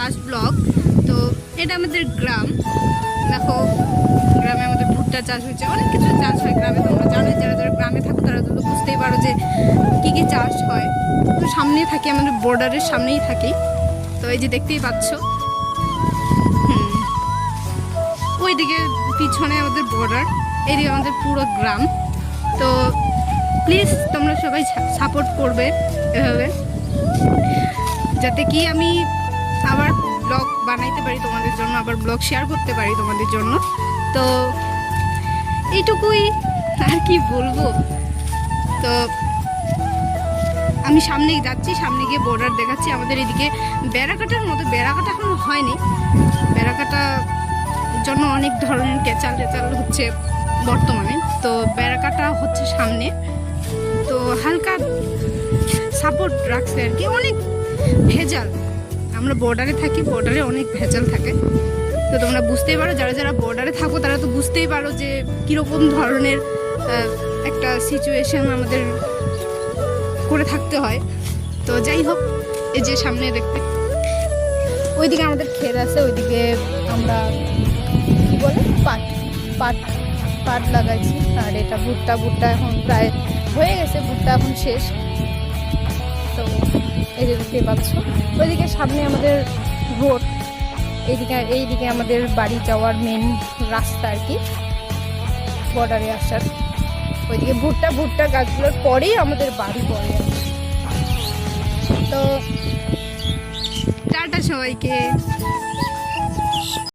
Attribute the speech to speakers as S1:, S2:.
S1: First blog. তো এটা আমাদের গ্রাম, দেখো গ্রামে আমাদের ভুট্টা চাষ হচ্ছে, অনেক কিছু চাষ হয় গ্রামে। তোমরা জানো, যারা যারা গ্রামে থাকো তারা তো বুঝতেই পারো যে কী কী চাষ হয়। তো সামনেই থাকি, আমাদের বর্ডারের সামনেই থাকি। তো এই যে দেখতেই পাচ্ছ, ওইদিকে পিছনে আমাদের বর্ডার, এদিকে আমাদের পুরো গ্রাম। তো প্লিজ তোমরা সবাই সাপোর্ট করবে এভাবে, যাতে কি আমি আবার ব্লগ বানাইতে পারি তোমাদের জন্য, আবার ব্লগ শেয়ার করতে পারি তোমাদের জন্য। তো এইটুকুই, আর কি বলবো। তো আমি সামনেই যাচ্ছি, সামনে গিয়ে বর্ডার দেখাচ্ছি। আমাদের এদিকে বেড়াকাটার মতো, বেড়াকাটা এখনো হয়নি, বেড়াকাটা জন্য অনেক ধরনের কেচাল টেচাল হচ্ছে বর্তমানে। তো বেড়াকাটা হচ্ছে সামনে, তো হালকা সাপোর্ট রাখছে আর কি। অনেক ভেজাল, আমরা বর্ডারে থাকি, বর্ডারে অনেক ভেজাল থাকে। তো তোমরা বুঝতেই পারো, যারা যারা বর্ডারে থাকো তারা তো বুঝতেই পারো যে কীরকম ধরনের একটা সিচুয়েশন আমাদের করে থাকতে হয়। তো যাই হোক, এই যে সামনে দেখতে ওইদিকে আমাদের ক্ষেত আছে, ওইদিকে আমরা কী বলে পাট পাট পাট লাগাইছি। আর এটা ভুট্টা, ভুট্টা এখন প্রায় হয়ে গেছে, ভুট্টা এখন শেষ। তো এই যে দেখতে পাচ্ছ, ওইদিকে সামনে আমাদের রোড, এইদিকে আমাদের বাড়ি যাওয়ার মেন রাস্তা আর কি, বর্ডারে আসার। ওইদিকে ভুট্টা গাছগুলোর পরেই আমাদের বাড়ি পড়ে। তো টাটা সবাইকে।